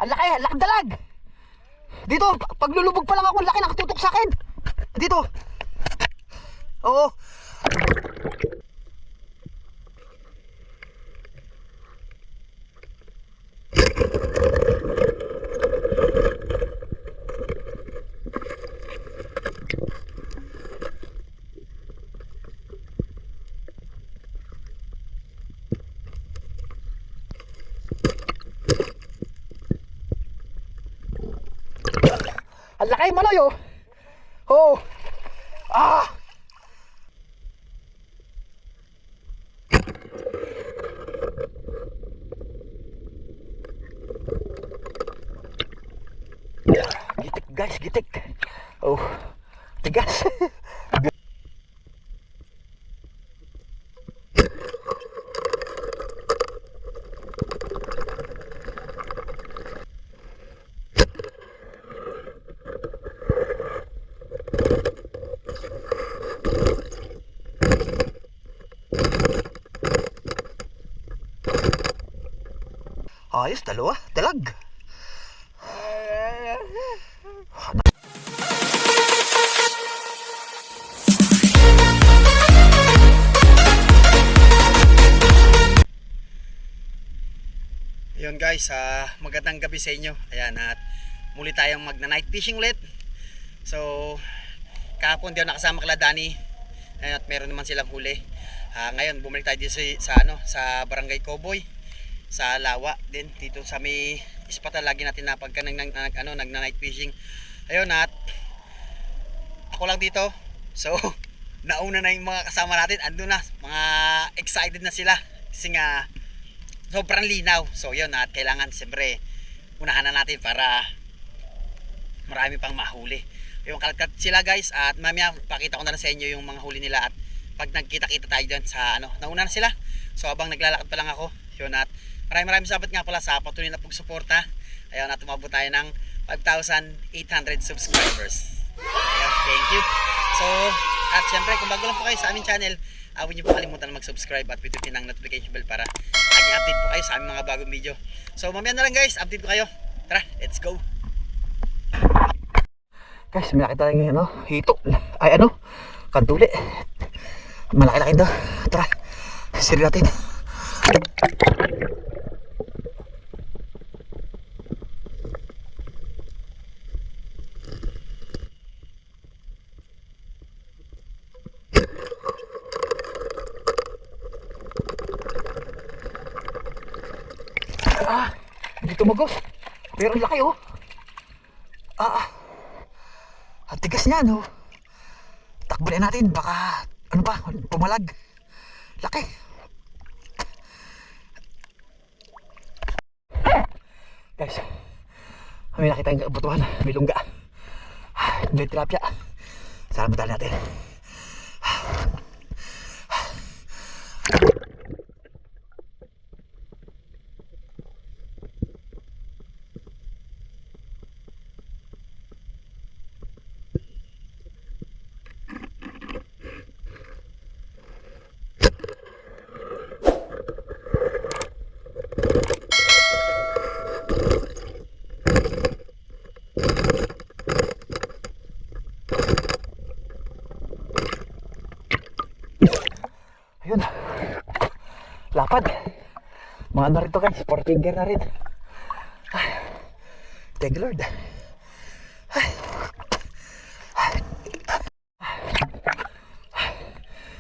Ang laki dalag. Dito, paglulubog pa lang ako, ang laki nakatutok sa akin. Dito. Oo. Ang laki manoy oh. Oh. Ah. Gitik guys, gitik. Oh. Tigas. Ayos, dalawa, dalag. Yun guys, magandang gabi sa inyo. Ayan, at muli tayong magna-night fishing ulit. So, kahapon di ako nakasama kala Dani. Ayan, at meron naman silang huli. Ngayon, bumalik tayo dito sa Barangay Cowboy. Sa Lawa din dito sa may ispata lagi natin na pagka nagna-night fishing. Ayun, at ako lang dito. So, nauna na yung mga kasama natin. Andun na, mga excited na sila. Kasi nga, sobrang linaw. So yun, at kailangan siyempre unahan na natin para marami pang mahuli. Yung kalat sila guys, at mamaya pakita ko na lang sa inyo yung mga huli nila. At pag nagkita-kita tayo dyan sa nauna na sila. So habang naglalakad pa lang ako, yun, at maraming salamat nga pala sa patuloy na pagsuporta. Ayun, at umabot tayo ng 5,800 subscribers. Ayun, thank you. So, at syempre kung bago lang po kayo sa aming channel, huwag niyo po kalimutan na mag-subscribe at pindutin ang notification bell para laging update po kayo sa aming mga bagong video. So mamaya na lang guys, update ko kayo. Tara, let's go. Guys, may nakita tayo ngayon, hito. Ay kantuli. Malaki-laki daw. Tara, siri natin. Hindi tumagos. Pero ang laki oh. Ang tigas niya no. Takbuhin natin, baka pumalag. Laki. Guys, may nakita yung butuhan, may lungga. May tilapia. Saan mo natin? Ayun, lapad. Mga ano rin to guys, 4 finger na rin. Thank you Lord.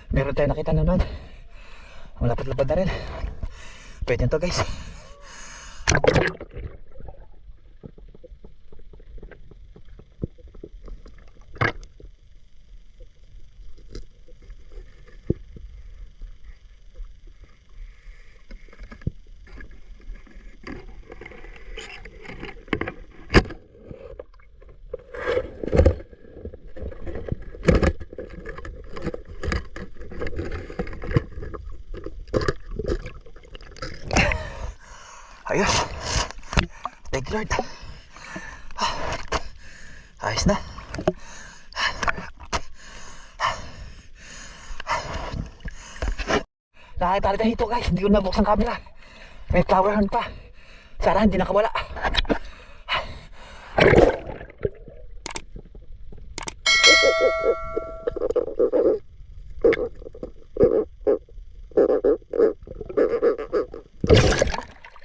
Meron tayo nakita naman. Malapad-lapad na rin. Pwede to guys. Ayos. Thank you Lord. Ayos na. Nakakita rin ito guys. Hindi ko nabuksan camera. May flower horn pa. Sana hindi nakawala.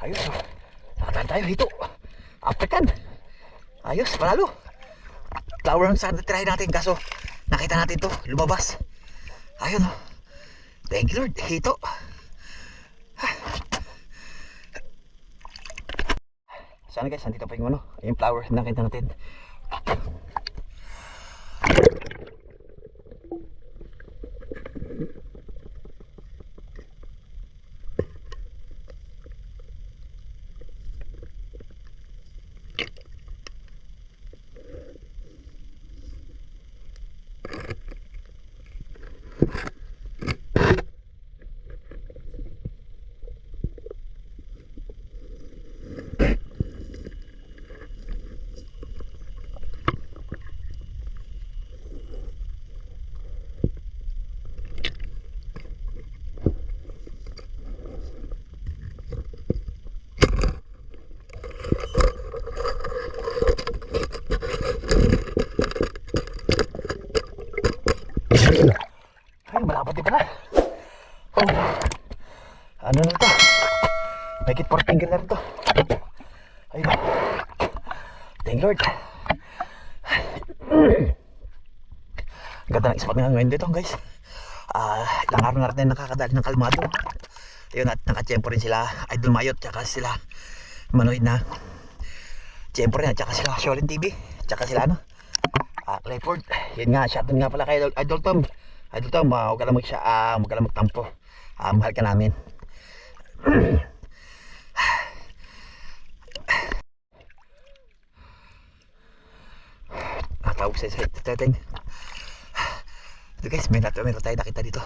Ayos, oh. Nakatala tayo dito. African. Ayos, panalo. Flower lang sana try natin, kaso nakita natin to lumabas. Ayun, oh. Thank you Lord, hito. Sana guys, nandito pa yung ano, yung flower na nakita natin. Ay, malapad din pala. Oh. Ano na ito? May kit 4 finger na rin ito. Ayun. Thank you Lord. Ganda ng spot nga ngayon dito guys. Ilang araw na rin nakakadali ng kalmado. Ayun, at nakatiyempo rin sila Idol Mayot, tsaka sila Manoid na tiyempo rin, at tsaka sila Sholin TV, tsaka sila ano, Clayford. Yun nga, shoutout nga pala kay Idol Tom. Idol Tom, huwag ka lang magtampo. Mahal ka namin. Tawag sa setting. Ito guys, meron tayo nakita dito.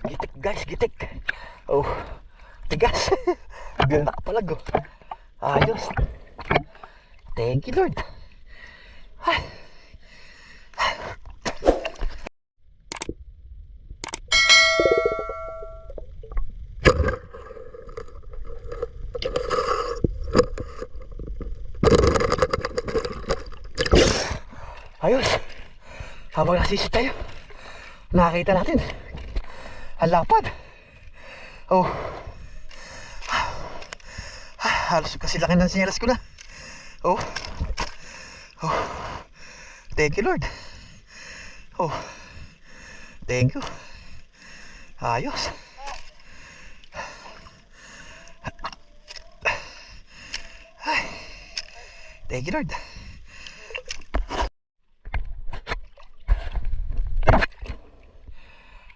Gitik guys, gitik. Oh, tigas. Biglang nakapalag, oh. Ayos. Thank you Lord. Ayos. Habang nasisit tayo, nakakita natin ang lapad. Oh, halos kasi laki ng sinyalas ko na. Oh, oh, thank you Lord. Oh, thank you. Ayos. Ay, thank you Lord.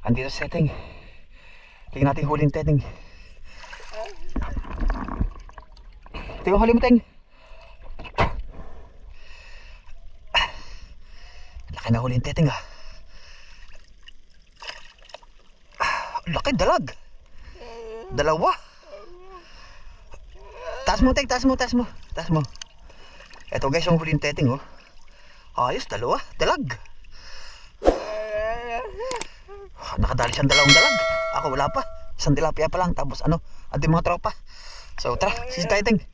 Andito sa setting. Tingnan natin huling setting. Tingnan huling setting. Laki na huling setting, ah. Laki, dalag. Dalawa. Taas mo, Teng. Taas mo. Ito guys, yung huling setting, oh. Ayos, dalawa. Dalag. Nakadali siyang dalawang dalag. Ako wala pa. Isang tilapia pa lang. Tapos ano, ating mga tropa. So tara, sisi tayo Teng.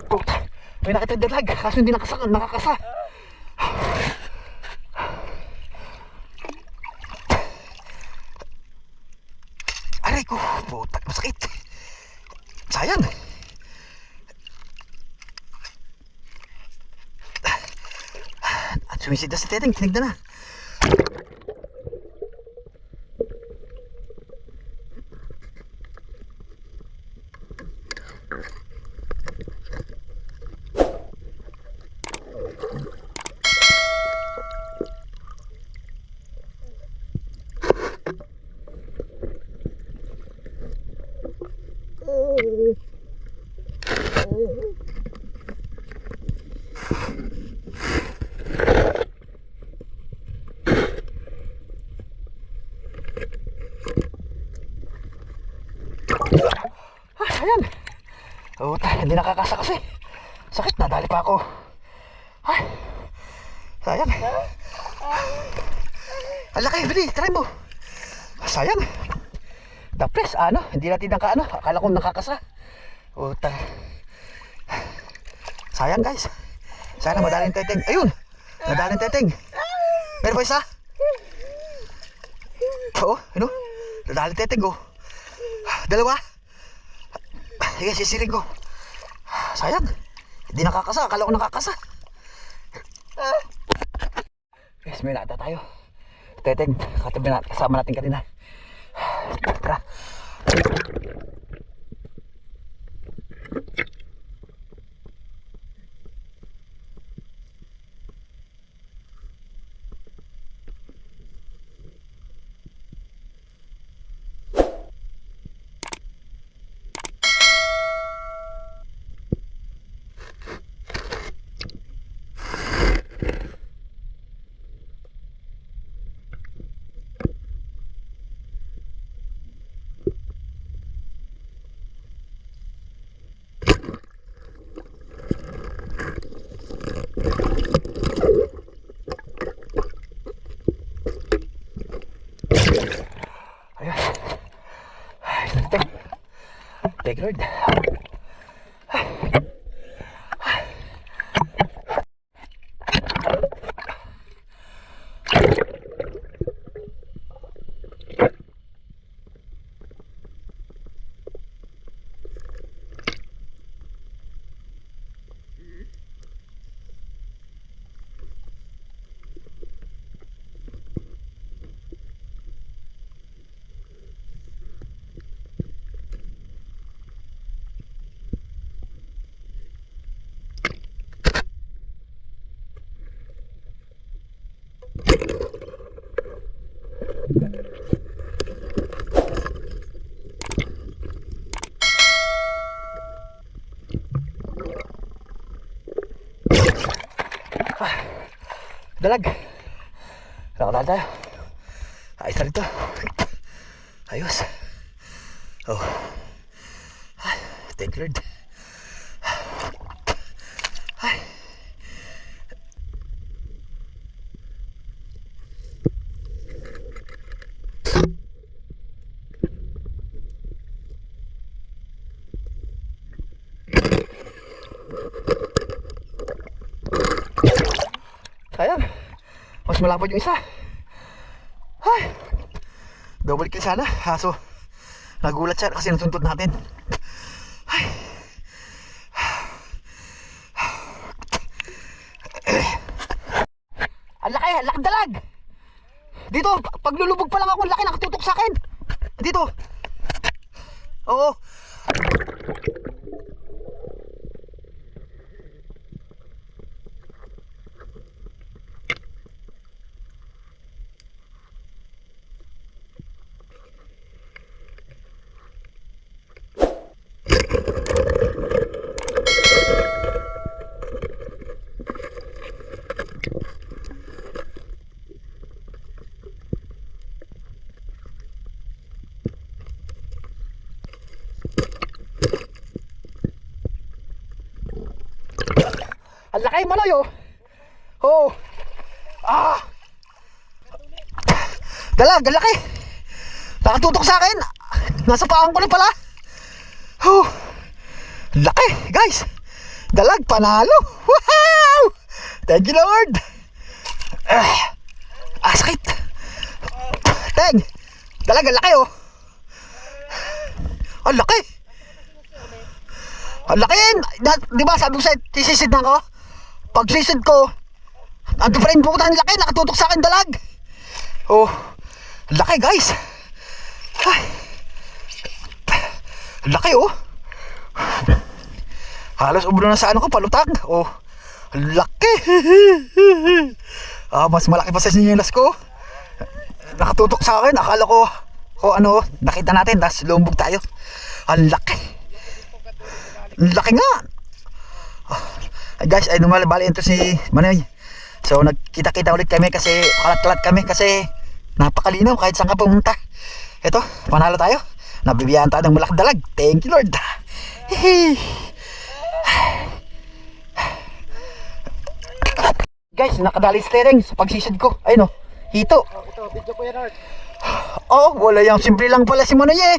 Oh, may nakita dalag, kaso hindi nakakasa. Aray ko, putak, masakit. Sayang. Sumisid na si Teteng, tinignan na. Ayan. Hindi nakakasa kasi. Sakit, nadali pa ako. Ay. Sayang. Ang laki, bili, try mo. Sayang. Tapos, hindi natin akala ko nakakasa. Sayang guys. Sana madaling Teteng. Ayun, madaling Teteng. Meron ba isa? Oo, madaling Teteng ko. Dalawa. Sige, sisiring ko. Sayang. Hindi nakakasa. Akala ko nakakasa. Guys, may nata tayo. Teteng, katabi natin. Kasama natin kanina. Tara. Ayun. Ay, Teteng. Thank you, Lord. Dalag. Nakadaan tayo. Ayos na rito. Ayos. Oh. Ay, thank you, Lord. Ay. Sayang. Mas malapad yung isa. Ay. Double kill sana. Kaso nagulat siya kasi natuntot natin. Ay. Ang laki dalag. Dito, paglulubog pa lang ako, ang laki nakatutok sa akin. Dito. Oo. Ang laki manoy oh. Oh. Ah. Dalag, ang laki. Nakatutok sa akin. Nasa paang ko na pala. Oh. Laki, guys. Dalag, panalo. Wow! Thank you, Lord. Sakit. Teng. Dalag, ang laki oh. Ang laki. Ang laki. Di ba sabi ko sa sisisid na ko? Pag sisid ko, Ando pa rin pupunta, ang laki, nakatutok sa akin dalag. Oh, laki guys. Ay. Laki oh. Halos ubro na sa ano ko, palutang. Oh, laki. Mas malaki pa sa sinyelas ko. Nakatutok sa akin, akala ko ano, nakita natin, tas lumbog tayo. Ang laki. Ang laki nga. Ay guys, ay bali ito si Manoy. So nagkita-kita ulit kami kasi kalat-kalat kami kasi napakalinaw kahit saan ka pumunta. Ito, panalo tayo. Nabibiyaan tayo ng malaking dalag. Thank you Lord. Hihi. Guys, nakadali steering sa pagsisad ko. Ayun o, hito. Ito, video ko yan, Art. Oh, wala yung simple lang pala si Manoy eh.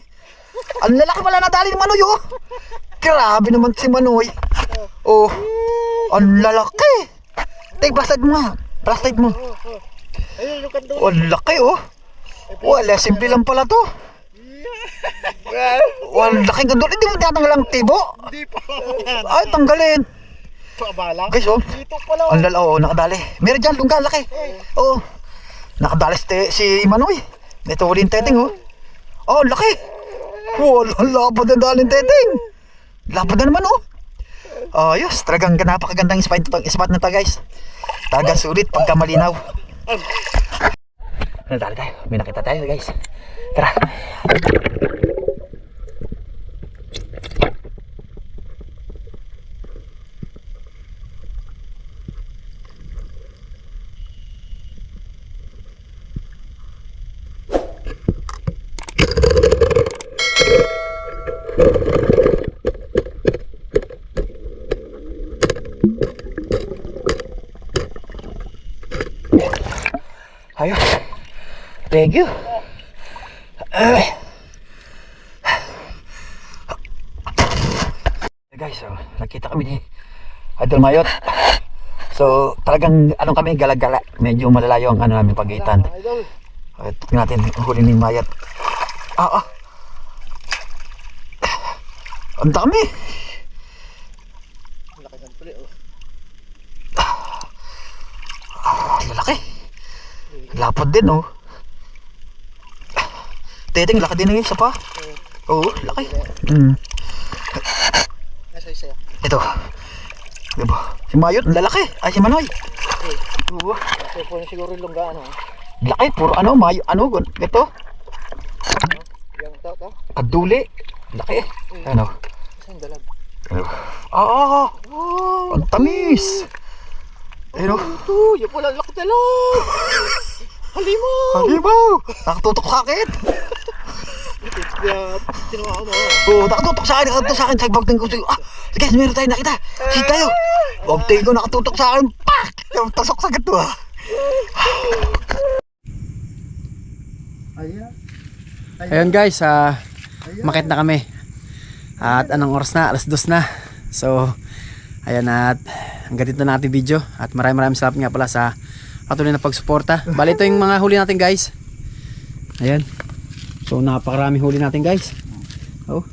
Ang lalaki pala nadali ni Manoy oh. Grabe naman si Manoy. Oh, ang lalaki. Take flashlight mo nga. Flashlight mo. Ayun, yung kando. Oh, ang laki oh. Wala, simple lang pala to. Ang laking gandol. Hindi mo tinatanggal ang tibo. Hindi pa. Ay, tanggalin. Pabala. Guys oh, Dito pala. ang lalaki oh, nakadali. Meron dyan, lungga, laki. Oh, nakadali si Manoy. Ito ulit teteng oh. Oh, laki. Wala, lapad na daling teteng. Lapad na naman oh. Ayos, talagang napakagandang spot na to guys. Talagang sulit pagka malinaw. Nadali tayo, may nakita tayo guys. Tara. Ayos. Thank you. Guys, so, nakita kami ni Idol Mayot. So, talagang ano kami, galagala. Medyo malalayo ang ano namin pagitan. Tingnan natin ang huli ni Mayot. Ang dami. Lalaki. Lapad din oh. Teteng, laki din ng isa pa. Oo, laki. Ito. Diba? Si Mayot, ang lalaki. Ay, si Manoy. Oo. Kasi po siguro yung lungga, ano? Laki, puro ano, Mayo, ano, ito. Yung to? Kaduli. Laki. Ano? Saan dalag? Ang tamis. Ayun oh. Ito, yung pala laki dalag. Halimaw. Halimaw. Nakatutok sa akin. Tinuha mo. Oo, nakatutok sa akin. Sa bagtang ko. Guys, meron tayo nakita. Sige tayo. Bagtang ko nakatutok sa akin. Pak! Tasok sa gato ah. Ayun guys, makit na kami. At anong oras na? 2:00 na. So, ayan at hanggang dito na natin video. At maraming salamat nga pala sa patuloy na pagsuporta. Bali ito yung mga huli natin guys. Ayan. So napakaraming huli natin guys. Oh.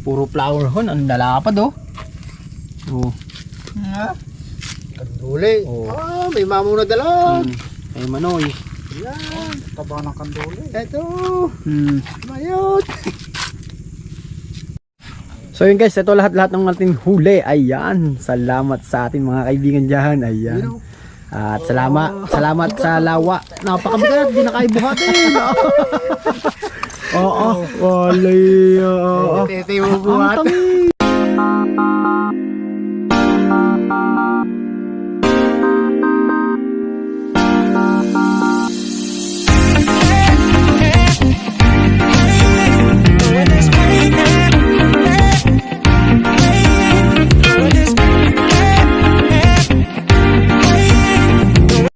Puro flower horn, ang lalapad oh. Oh. Kanduli. Oh. May mamong na dalag. Ay Manoy. Yan. Taba ng kanduli. Ito. Mayot. So yun guys, ito lahat ng ating huli. Ayan. Salamat sa ating mga kaibigan dyan. Ayan. At salamat sa lawa. Napakabigat, di na kayo buhatin. Oo, wali. Titi mo buhat. Ang